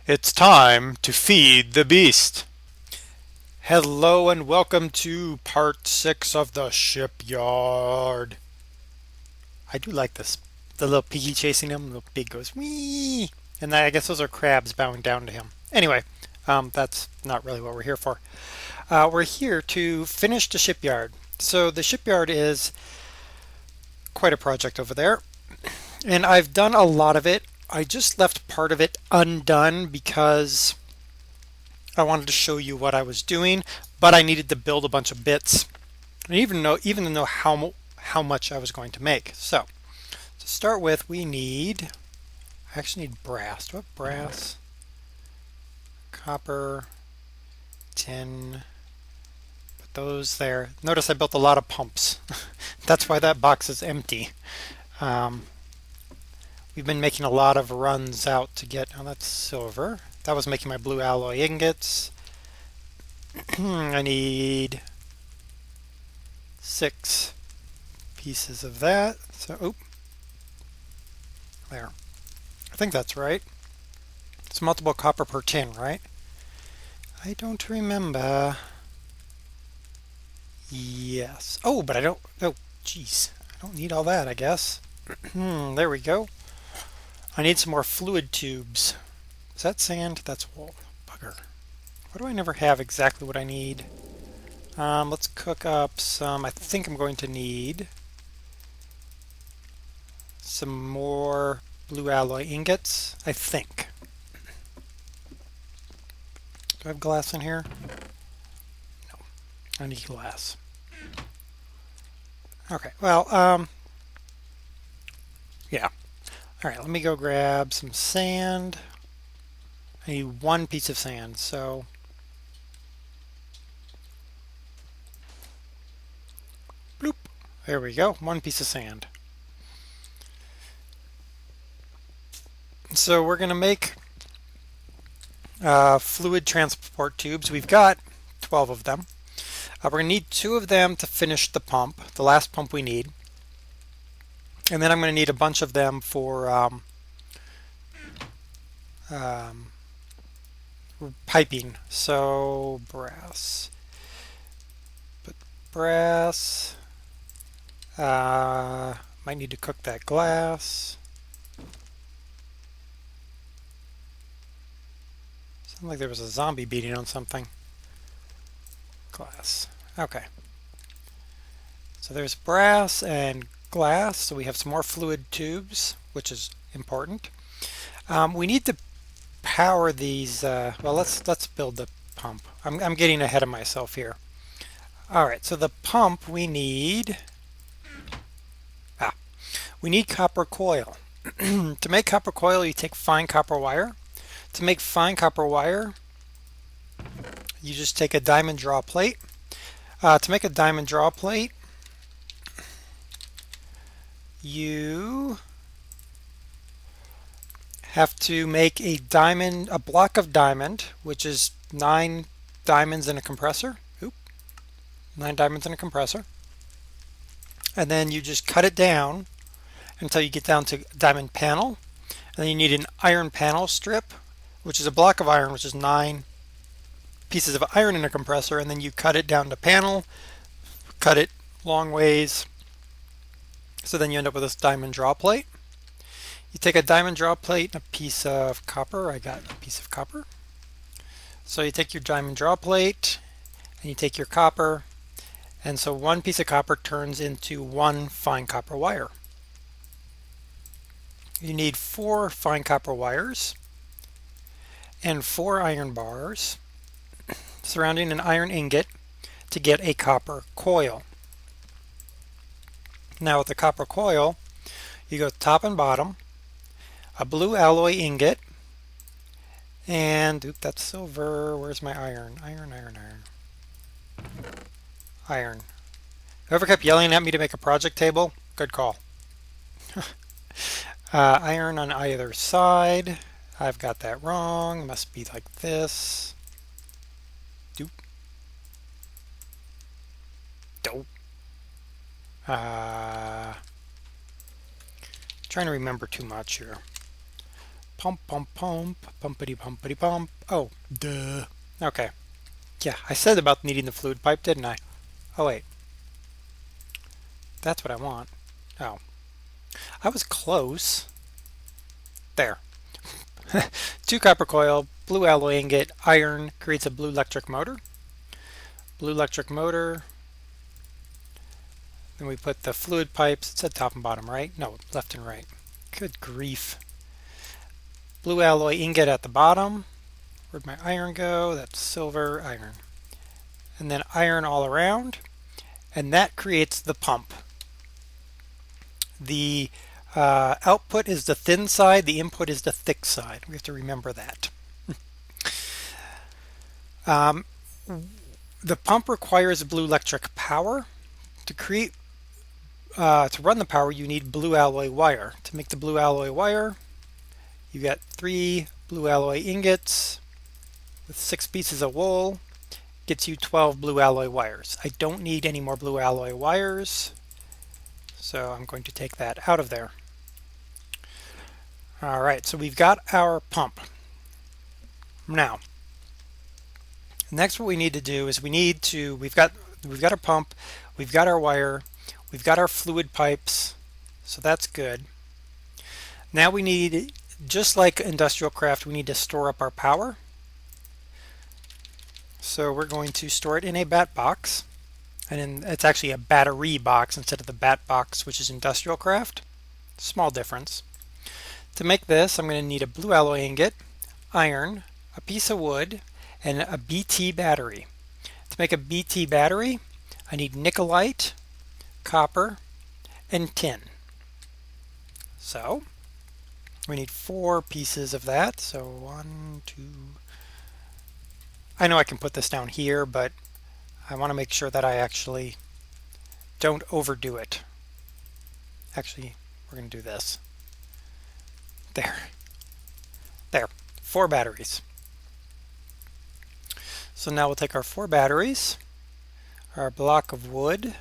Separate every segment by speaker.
Speaker 1: It's time to feed the beast. Hello and welcome to part 6 of the Shipyard. I do like this. The little piggy chasing him, the pig goes, wee! And I guess those are crabs bowing down to him. Anyway, that's not really what we're here for. We're here to finish the shipyard. So the shipyard is quite a project over there, and I've done a lot of it. I just left part of it undone because I wanted to show you what I was doing, but I needed to build a bunch of bits, and even to know how much I was going to make. So to start with, I actually need brass. Do I have brass? Copper, tin. Put those there. Notice I built a lot of pumps. That's why that box is empty. Um, we've been making a lot of runs out to get. Oh, that's silver. That was making my blue alloy ingots. I need 6 pieces of that. So, there. I think that's right. It's multiple copper per tin, right? I don't remember. Yes. Oh, but I don't. Oh, jeez. I don't need all that, I guess. There we go. I need some more fluid tubes. Is that sand? That's wool. Bugger. Why do I never have exactly what I need? Let's cook up some. I think I'm going to need some more blue alloy ingots. I think. Do I have glass in here? No. I need glass. Okay, well, yeah. All right, let me go grab some sand. I need 1 piece of sand, so bloop. There we go, 1 piece of sand. So we're going to make fluid transport tubes. We've got 12 of them. We're going to need 2 of them to finish the pump, the last pump we need. And then I'm going to need a bunch of them for piping. So brass. Put brass. Might need to cook that glass. Sounds like there was a zombie beating on something. Glass. Okay. So there's brass and glass. So we have some more fluid tubes, which is important. We need to power these. Well, let's build the pump. I'm getting ahead of myself here. All right. So the pump we need copper coil. To make copper coil, you take fine copper wire. To make fine copper wire, you just take a diamond draw plate. To make a diamond draw plate, you have to make a block of diamond, which is 9 diamonds in a compressor. 9 diamonds in a compressor. And then you just cut it down until you get down to diamond panel. And then you need an iron panel strip, which is a block of iron, which is 9 pieces of iron in a compressor. And then you cut it down to panel, cut it long ways. So then you end up with this diamond draw plate. You take a diamond draw plate and a piece of copper. I got a piece of copper. So you take your diamond draw plate and you take your copper. And so 1 piece of copper turns into 1 fine copper wire. You need 4 fine copper wires and 4 iron bars surrounding an iron ingot to get a copper coil. Now with the copper coil, you go top and bottom, a blue alloy ingot, and that's silver. Where's my iron? Iron. Whoever kept yelling at me to make a project table, good call. Iron on either side. I've got that wrong. It must be like this. Doop. Dope. Trying to remember too much here. Pump, pump, pump, pumpity, pumpity, pump. Oh, duh. Okay. Yeah, I said about needing the fluid pipe, didn't I? Oh, wait. That's what I want. Oh. I was close. There. Two copper coil, blue alloy ingot, iron creates a blue electric motor. Blue electric motor. Then we put the fluid pipes. It said top and bottom, right? No, left and right. Good grief. Blue alloy ingot at the bottom. Where'd my iron go? That's silver, iron. And then iron all around. And that creates the pump. The output is the thin side. The input is the thick side. We have to remember that. The pump requires blue electric power. To run the power, you need blue alloy wire. To make the blue alloy wire, you get 3 blue alloy ingots with 6 pieces of wool. Gets you 12 blue alloy wires. I don't need any more blue alloy wires, so I'm going to take that out of there. Alright, so we've got our pump. Now, next what we need to do is we've got our pump, we've got our wire, we've got our fluid pipes, so that's good. Now we need, just like industrial craft, we need to store up our power. So we're going to store it in a bat box, and it's actually a battery box instead of the bat box, which is industrial craft. Small difference. To make this, I'm going to need a blue alloy ingot, iron, a piece of wood, and a BT battery. To make a BT battery, I need nickelite, copper, and tin. So we need 4 pieces of that. So 1, 2. I know I can put this down here, but I want to make sure that I actually don't overdo it. Actually, we're going to do this. There. 4 batteries. So now we'll take our 4 batteries, our block of wood,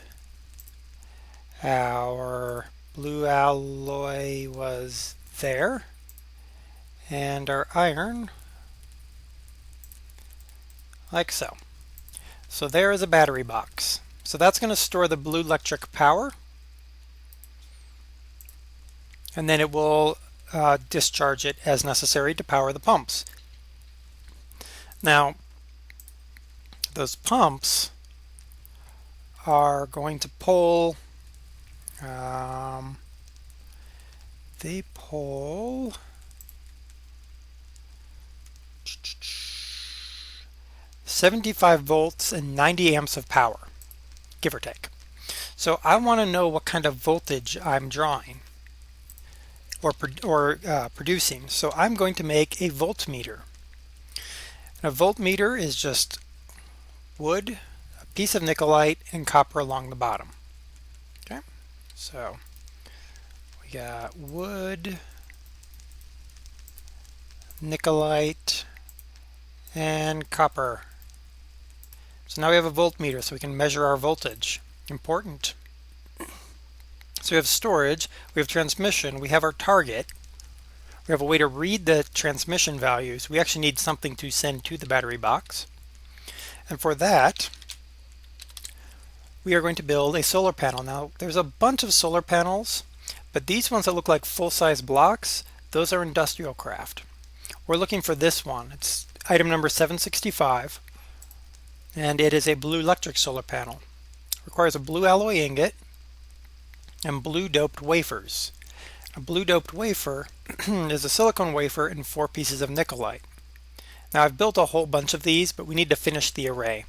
Speaker 1: our blue alloy was there, and our iron, like so. So there is a battery box. So that's going to store the blue electric power, and then it will discharge it as necessary to power the pumps. Now, those pumps are going to pull, they pull 75 volts and 90 amps of power, give or take. So I want to know what kind of voltage I'm drawing or producing. So I'm going to make a voltmeter. And a voltmeter is just wood, a piece of nickelite, and copper along the bottom. Okay, so we got wood, nickelite, and copper. So now we have a voltmeter, so we can measure our voltage. Important. So we have storage, we have transmission, we have our target, we have a way to read the transmission values. We actually need something to send to the battery box. And for that, we are going to build a solar panel. Now, there's a bunch of solar panels, but these ones that look like full-size blocks, those are industrial craft. We're looking for this one. It's item number 765, and it is a blue electric solar panel. It requires a blue alloy ingot and blue doped wafers. A blue doped wafer is a silicon wafer and 4 pieces of nickelite. Now I've built a whole bunch of these, but we need to finish the array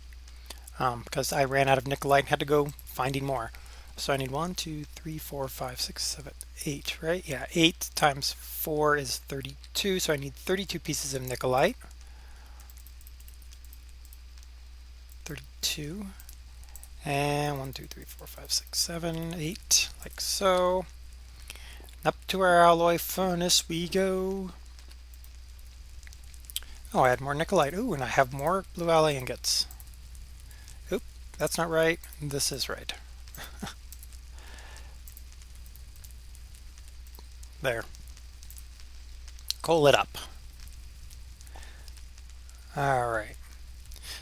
Speaker 1: because I ran out of nickelite and had to go finding more. So I need 1, 2, 3, 4, 5, 6, 7, 8, right? Yeah, 8 times 4 is 32, so I need 32 pieces of nickelite. 32. And 1, 2, 3, 4, 5, 6, 7, 8, like so. Up to our alloy furnace we go. Oh, I had more nickelite. Ooh, and I have more blue alloy ingots. Oop, that's not right. This is right. There. Coal it up. All right.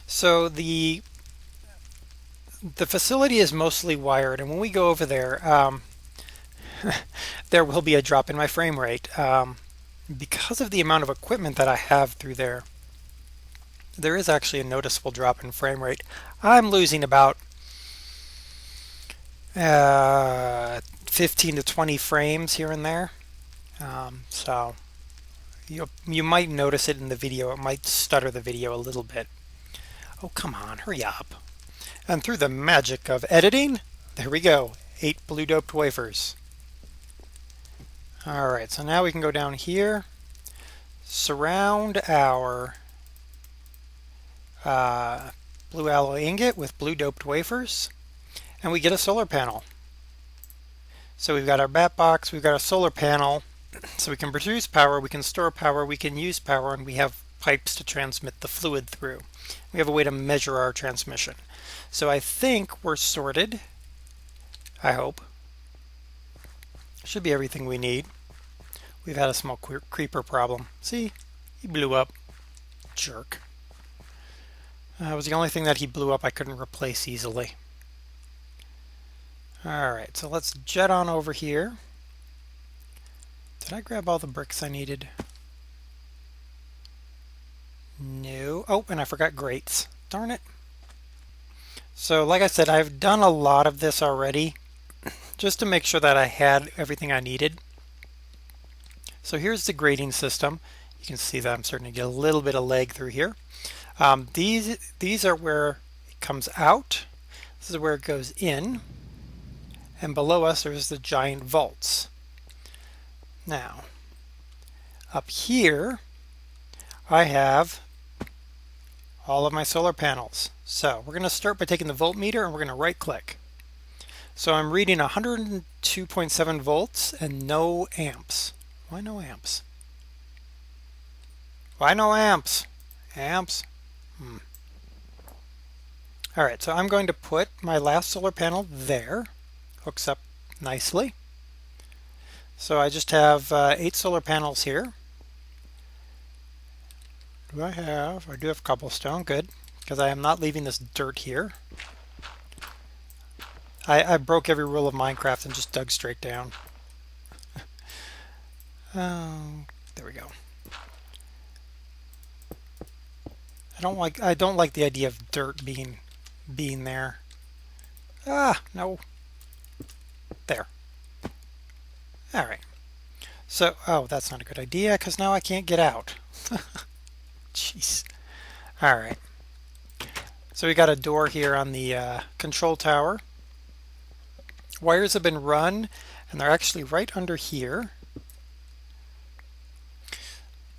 Speaker 1: So the facility is mostly wired, and when we go over there, there will be a drop in my frame rate. Because of the amount of equipment that I have through there, there is actually a noticeable drop in frame rate. I'm losing about 15 to 20 frames here and there. So you might notice it in the video. It might stutter the video a little bit. Oh, come on, hurry up. And through the magic of editing, there we go. 8 blue doped wafers. Alright, so now we can go down here, surround our blue alloy ingot with blue doped wafers, and we get a solar panel. So we've got our bat box, we've got a solar panel, so we can produce power, we can store power, we can use power, and we have pipes to transmit the fluid through. We have a way to measure our transmission. So I think we're sorted. I hope. Should be everything we need. We've had a small creeper problem. See? He blew up. Jerk. It was the only thing that he blew up I couldn't replace easily. Alright, so let's jet on over here. Did I grab all the bricks I needed? No. Oh, and I forgot grates. Darn it. So like I said, I've done a lot of this already just to make sure that I had everything I needed. So here's the grading system. You can see that I'm starting to get a little bit of lag through here. These are where it comes out. This is where it goes in. And below us there's the giant vaults. Now, up here I have all of my solar panels. So we're going to start by taking the voltmeter and we're going to right click. So I'm reading 102.7 volts and no amps. Why no amps? Why no amps? Amps? Alright, so I'm going to put my last solar panel there. Hooks up nicely. So I just have 8 solar panels here. I do have cobblestone, good, because I am not leaving this dirt here. I broke every rule of Minecraft and just dug straight down. There we go. I don't like the idea of dirt being there. Ah, no. There. All right. So, oh, that's not a good idea because now I can't get out. Jeez. All right. So we got a door here on the control tower. Wires have been run, and they're actually right under here.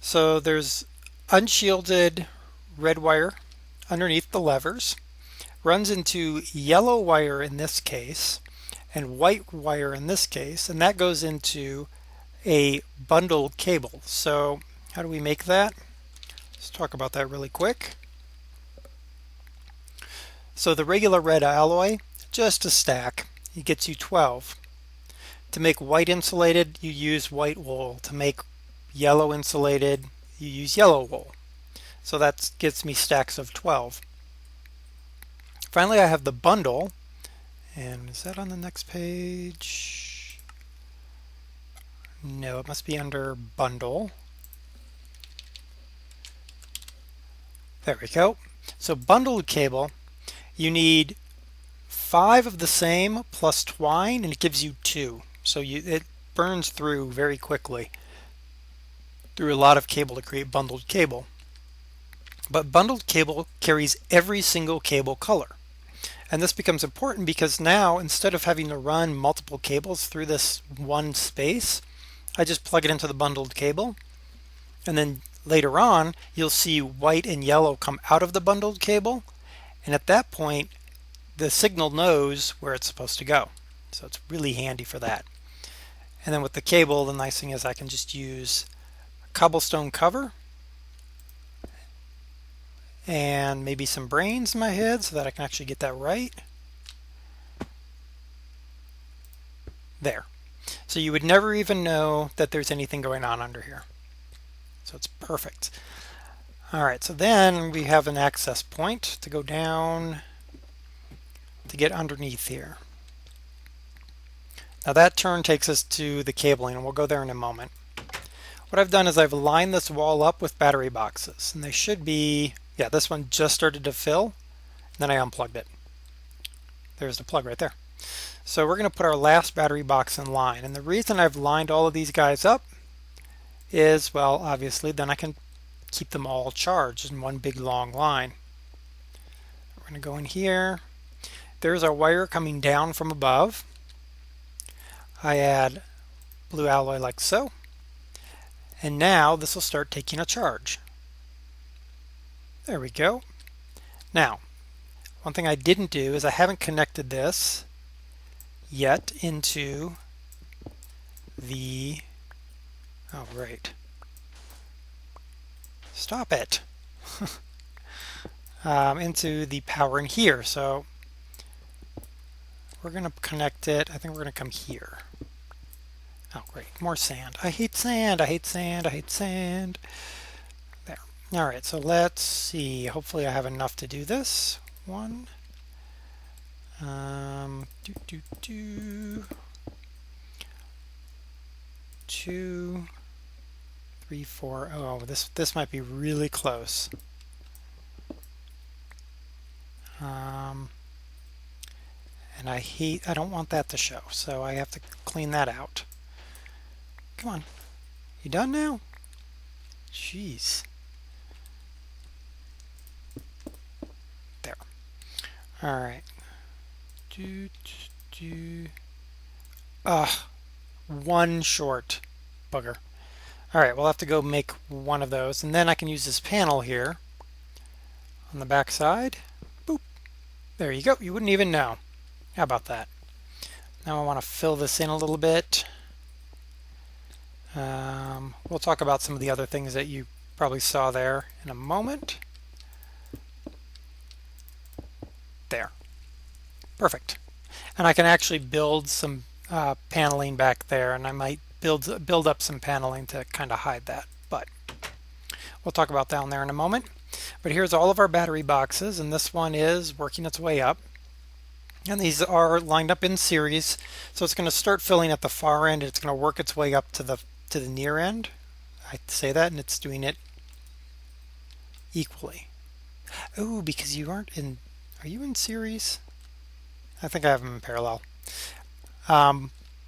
Speaker 1: So there's unshielded red wire underneath the levers, runs into yellow wire in this case, and white wire in this case, and that goes into a bundled cable. So how do we make that? Let's talk about that really quick. So the regular red alloy, just a stack, it gets you 12. To make white insulated, you use white wool. To make yellow insulated, you use yellow wool. So that gets me stacks of 12. Finally, I have the bundle. And is that on the next page? No, it must be under bundle. There we go. So bundled cable, you need 5 of the same plus twine, and it gives you 2. So it burns through very quickly through a lot of cable to create bundled cable. But bundled cable carries every single cable color. And this becomes important because now, instead of having to run multiple cables through this one space, I just plug it into the bundled cable. And then later on, you'll see white and yellow come out of the bundled cable. And at that point, the signal knows where it's supposed to go. So it's really handy for that. And then with the cable, the nice thing is I can just use a cobblestone cover and maybe some brains in my head so that I can actually get that right. There. So you would never even know that there's anything going on under here. So it's perfect. All right, so then we have an access point to go down to get underneath here. Now that turn takes us to the cabling, and we'll go there in a moment. What I've done is I've lined this wall up with battery boxes, and they should be, yeah, this one just started to fill, and then I unplugged it. There's the plug right there. So we're going to put our last battery box in line, and the reason I've lined all of these guys up is, well, obviously then I can keep them all charged in one big long line. We're going to go in here. There's our wire coming down from above. I add blue alloy like so, and now this will start taking a charge. There we go. Now, one thing I didn't do is I haven't connected this yet into the, oh right, stop it, into the power in here. So we're going to connect it, I think we're going to come here. Oh great, more sand. I hate sand, I hate sand, I hate sand. There. Alright, so let's see. Hopefully I have enough to do this. One. Two. Three, four. Oh, this might be really close. And I don't want that to show, so I have to clean that out. Come on. You done now? Jeez. There. All right. One short bugger. All right, we'll have to go make one of those, and then I can use this panel here on the back side. Boop. There you go. You wouldn't even know. How about that? Now I want to fill this in a little bit. We'll talk about some of the other things that you probably saw there in a moment. There. Perfect. And I can actually build some paneling back there, and I might build up some paneling to kind of hide that, but we'll talk about down there in a moment. But here's all of our battery boxes, and this one is working its way up. And these are lined up in series, so it's going to start filling at the far end. It's going to work its way up to the near end. I say that, and it's doing it equally. Oh, because you aren't in. Are you in series? I think I have them in parallel.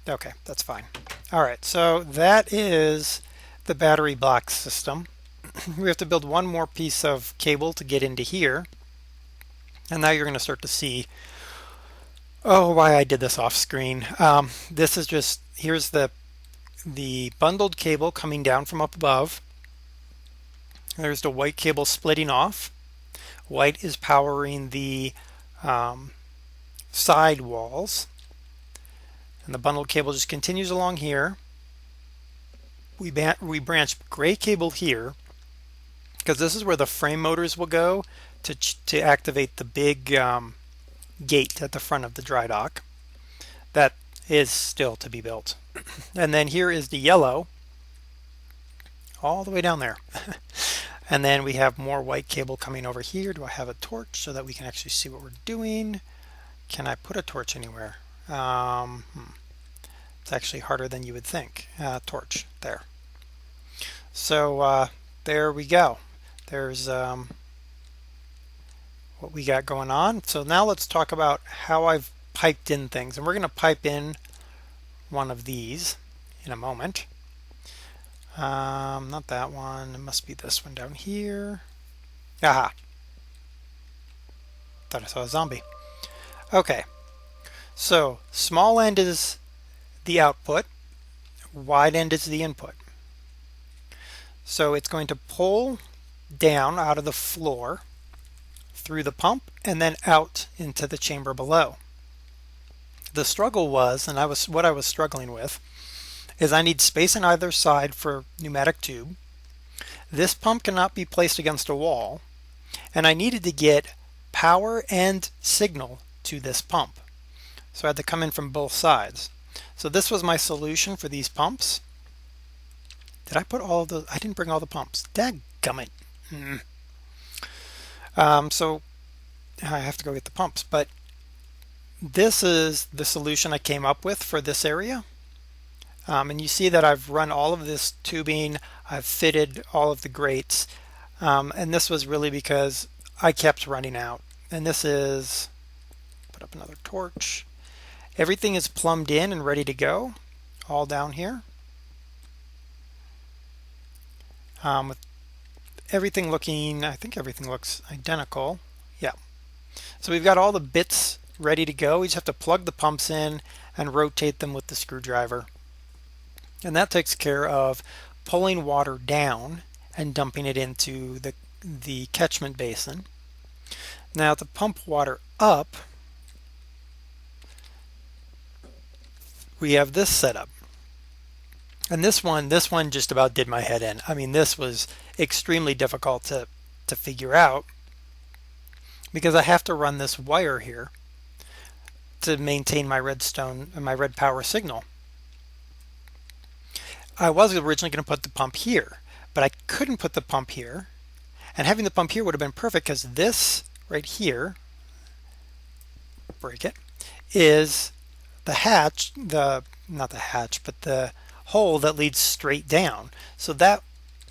Speaker 1: Okay, that's fine. All right, so that is the battery box system. We have to build one more piece of cable to get into here, and now you're going to start to see. Oh, why I did this off screen. This is just, here's the bundled cable coming down from up above. There's the white cable splitting off. White is powering the side walls. And the bundled cable just continues along here. We branch gray cable here, because this is where the frame motors will go to activate the big gate at the front of the dry dock. That is still to be built. And then here is the yellow all the way down there. And then we have more white cable coming over here. Do I have a torch so that we can actually see what we're doing? Can I put a torch anywhere? It's actually harder than you would think. Torch there. So there we go. There's what we got going on. So now let's talk about how I've piped in things, and we're going to pipe in one of these in a moment. Not that one. It must be this one down here. Aha. Thought I saw a zombie. Okay. So small end is the output. Wide end is the input. So it's going to pull down out of the floor through the pump and then out into the chamber below. The struggle was, and what I was struggling with, is I need space on either side for pneumatic tube. This pump cannot be placed against a wall, and I needed to get power and signal to this pump. So I had to come in from both sides. So this was my solution for these pumps. Did I put all of those? I didn't bring all the pumps. Dadgummit. So I have to go get the pumps. But this is the solution I came up with for this area. And you see that I've run all of this tubing. I've fitted all of the grates. And this was really because I kept running out. And this is, put up another torch. Everything is plumbed in and ready to go, all down here. With everything looking, I think everything looks identical. Yeah. So we've got all the bits ready to go. We just have to plug the pumps in and rotate them with the screwdriver. And that takes care of pulling water down and dumping it into the catchment basin. Now to pump water up, we have this setup. And this one just about did my head in. I mean, this was extremely difficult to figure out because I have to run this wire here to maintain my redstone and my red power signal. I was originally going to put the pump here, but I couldn't put the pump here. And having the pump here would have been perfect because this right here, break it, is the hatch, not the hatch, but the hole that leads straight down. So that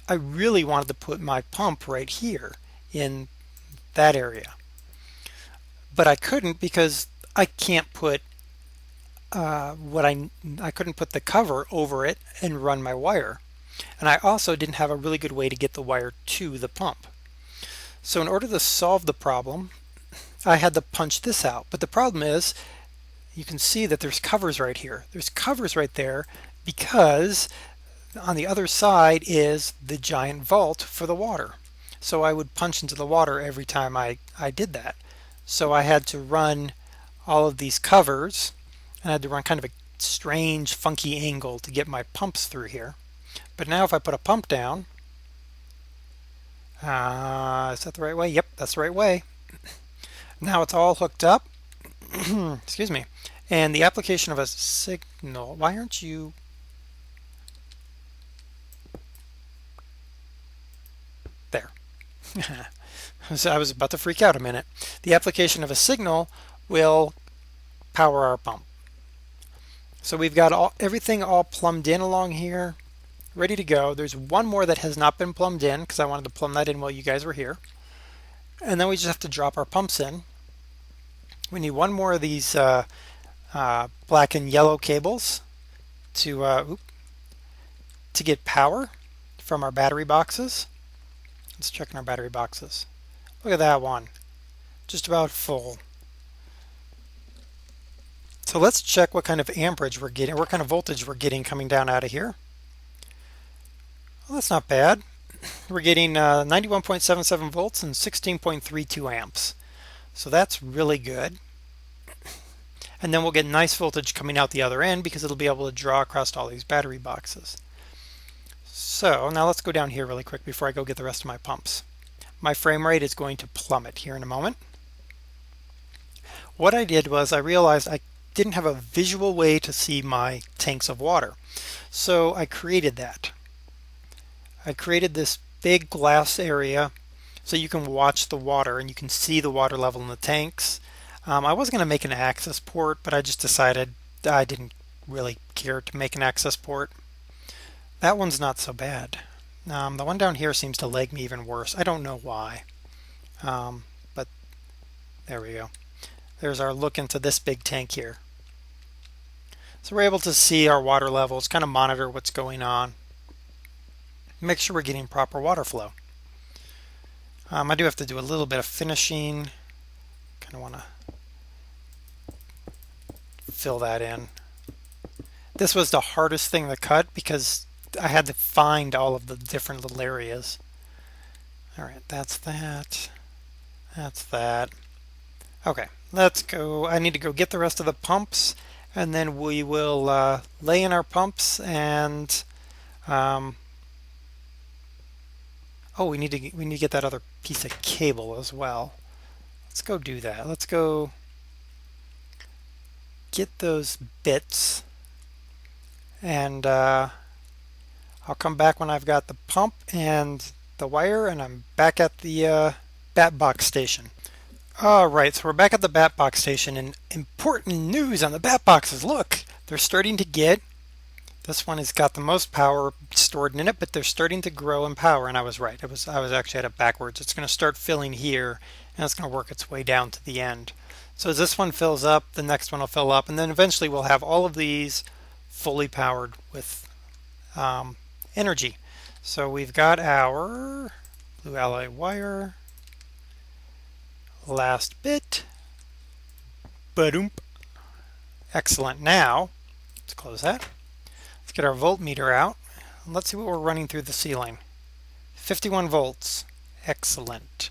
Speaker 1: I really wanted to put my pump right here in that area. But I couldn't because I can't put I couldn't put the cover over it and run my wire. And I also didn't have a really good way to get the wire to the pump. So in order to solve the problem, I had to punch this out. But the problem is, you can see that there's covers right here. There's covers right there because on the other side is the giant vault for the water. So I would punch into the water every time I did that. So I had to run all of these covers, and I had to run kind of a strange, funky angle to get my pumps through here. But now if I put a pump down, is that the right way? Yep, that's the right way. Now it's all hooked up. Excuse me. And the application of a signal. Why aren't you? There. So I was about to freak out a minute. The application of a signal will power our pump. So we've got everything all plumbed in along here, ready to go. There's one more that has not been plumbed in because I wanted to plumb that in while you guys were here. And then we just have to drop our pumps in. We need one more of these black and yellow cables to get power from our battery boxes. Let's check in our battery boxes. Look at that one, just about full. So let's check what kind of amperage we're getting, what kind of voltage we're getting coming down out of here. Well, that's not bad. We're getting 91.77 volts and 16.32 amps. So that's really good. And then we'll get nice voltage coming out the other end because it'll be able to draw across all these battery boxes. So now let's go down here really quick before I go get the rest of my pumps. My frame rate is going to plummet here in a moment. What I did was I realized I didn't have a visual way to see my tanks of water. So I created that. I created this big glass area so you can watch the water and you can see the water level in the tanks. I was going to make an access port, but I just decided I didn't really care to make an access port. That one's not so bad. The one down here seems to lag me even worse. I don't know why. But there we go. There's our look into this big tank here. So we're able to see our water levels, kind of monitor what's going on. Make sure we're getting proper water flow. I do have to do a little bit of finishing. Kind of want to fill that in. This was the hardest thing to cut because I had to find all of the different little areas. All right, that's that. That's that. Okay, let's go. I need to go get the rest of the pumps, and then we will lay in our pumps and oh, we need to get that other piece of cable as well. Let's go do that. Let's go get those bits, and I'll come back when I've got the pump and the wire, and I'm back at the bat box station. Alright, so we're back at the bat box station, and important news on the bat boxes. Look, they're starting to get, this one has got the most power stored in it, but they're starting to grow in power, and I was right. I was actually at it backwards. It's going to start filling here, and it's going to work its way down to the end. So as this one fills up, the next one will fill up, and then eventually we'll have all of these fully powered with energy. So we've got our blue alloy wire, last bit, ba-doomp. Excellent. Now, let's close that. Let's get our voltmeter out. Let's see what we're running through the ceiling. 51 volts. Excellent.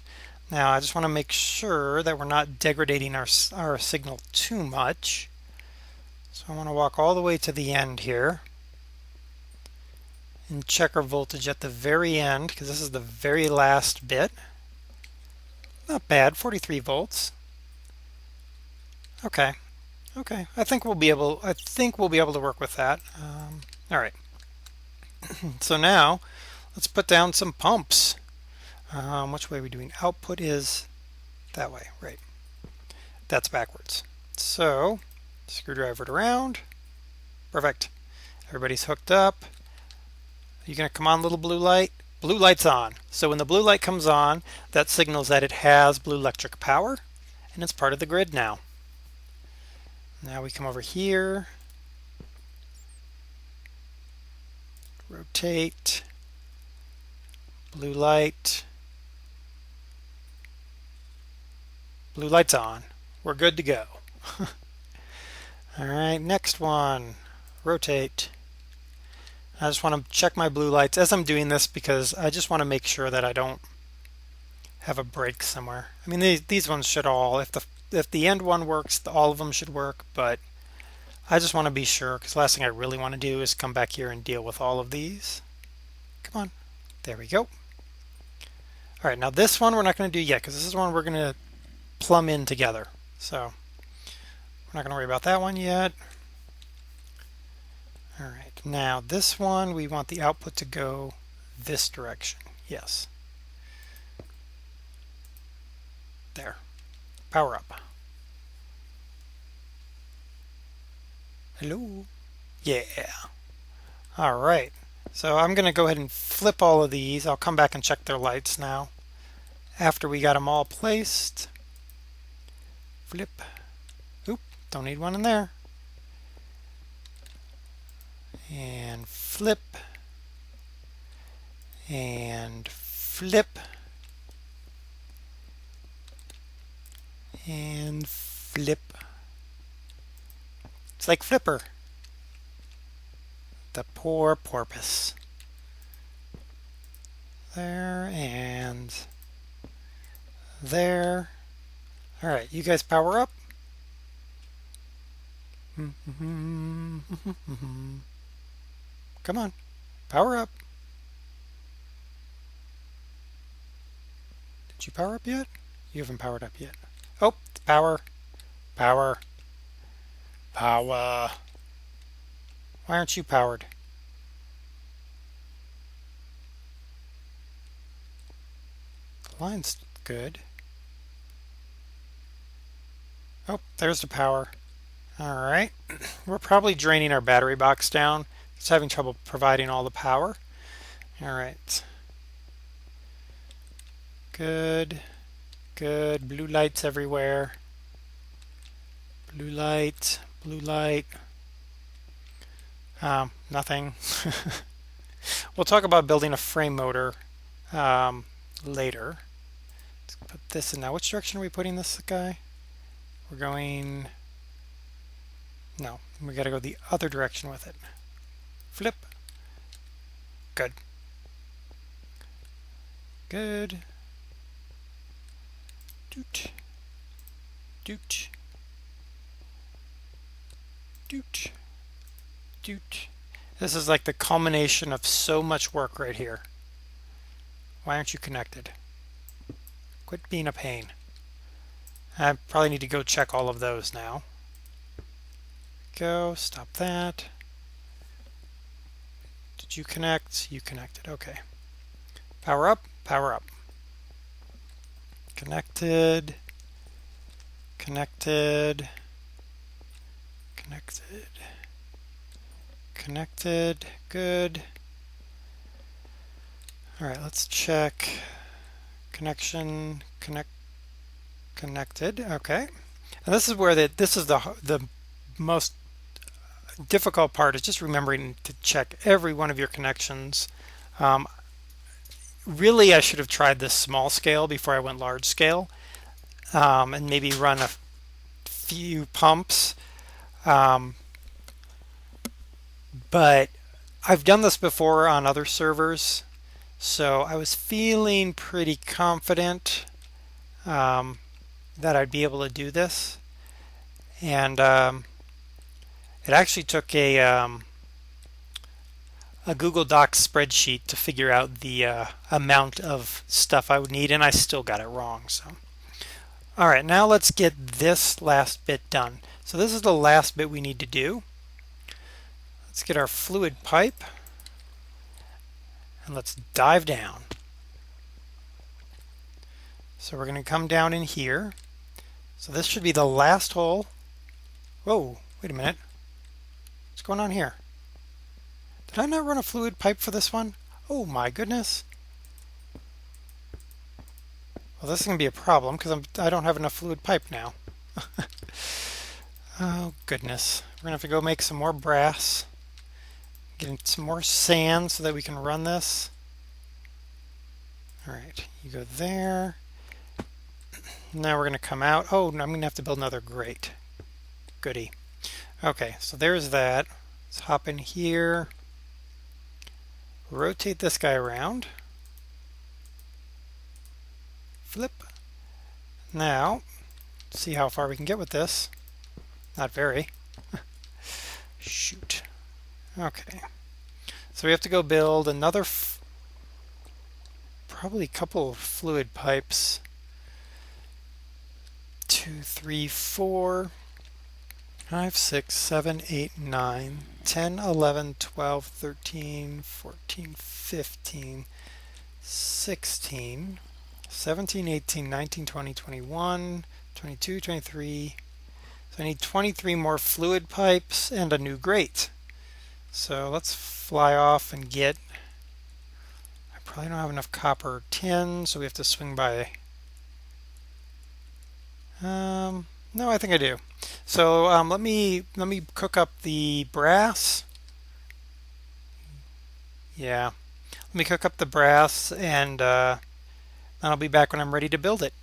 Speaker 1: Now I just want to make sure that we're not degrading our signal too much. So I want to walk all the way to the end here and check our voltage at the very end, because this is the very last bit. Not bad, 43 volts. Okay. Okay, I think we'll be able to work with that. All right. So now let's put down some pumps. Which way are we doing? Output is that way, right? That's backwards. So screwdriver it around. Perfect. Everybody's hooked up. Are you going to come on, little blue light? Blue light's on. So when the blue light comes on, that signals that it has blue electric power, and it's part of the grid now. Now we come over here, rotate, blue light's on. We're good to go. All right, next one, rotate. I just want to check my blue lights as I'm doing this, because I just want to make sure that I don't have a break somewhere. I mean, these ones should all, if the end one works, all of them should work, but I just want to be sure, because the last thing I really want to do is come back here and deal with all of these. Come on. There we go. All right, now this one we're not going to do yet, because this is one we're going to plumb in together. So we're not going to worry about that one yet. All right, now this one, we want the output to go this direction. Yes. There. Power up. Hello. Yeah. All right. So I'm going to go ahead and flip all of these. I'll come back and check their lights now after we got them all placed. Flip. Oop, don't need one in there. And flip. And flip. And flip. It's like Flipper. The poor porpoise. There and there. All right, you guys power up. Come on, power up. Did you power up yet? You haven't powered up yet. Oh, power. Power. Power. Why aren't you powered? The line's good. Oh, there's the power. All right. We're probably draining our battery box down. It's having trouble providing all the power. All right. Good. Good. Blue lights everywhere. Blue light. Blue light. Nothing. We'll talk about building a frame motor later. Let's put this in now. Which direction are we putting this guy? We're going... No, we got to go the other direction with it. Flip. Good. Good. Doot. Doot. Doot. Doot. This is like the culmination of so much work right here. Why aren't you connected? Quit being a pain. I probably need to go check all of those now. Go, stop that. Did you connect? You connected. Okay. Power up, power up. Connected, connected, connected, connected. Good. All right, let's check. Connection, connected. Okay. And this is where this is the most difficult part, is just remembering to check every one of your connections. Really, I should have tried this small scale before I went large scale, and maybe run a few pumps. But I've done this before on other servers, so I was feeling pretty confident that I'd be able to do this. And it actually took a Google Docs spreadsheet to figure out the amount of stuff I would need, and I still got it wrong. So, all right, now let's get this last bit done. So this is the last bit we need to do. Let's get our fluid pipe, and let's dive down. So we're going to come down in here. So this should be the last hole. Whoa, wait a minute. What's going on here? Did I not run a fluid pipe for this one? Oh my goodness. Well, this is going to be a problem because I don't have enough fluid pipe now. Oh goodness. We're going to have to go make some more brass. Get some more sand so that we can run this. Alright, you go there. Now we're going to come out. Oh, I'm going to have to build another grate. Goody. Okay, so there's that. Let's hop in here. Rotate this guy around. Flip. Now, see how far we can get with this. Not very. Shoot. Okay. So we have to go build another, probably a couple of fluid pipes. 2, 3, 4, 5, 6, 7, 8, 9, 10, 11, 12, 13, 14, 15, 16, 17, 18, 19, 20, 21, 22, 23. So I need 23 more fluid pipes and a new grate. So let's fly off and get, I probably don't have enough copper or tin, so we have to swing by. No, I think I do. So let me cook up the brass. Yeah, let me cook up the brass, and I'll be back when I'm ready to build it.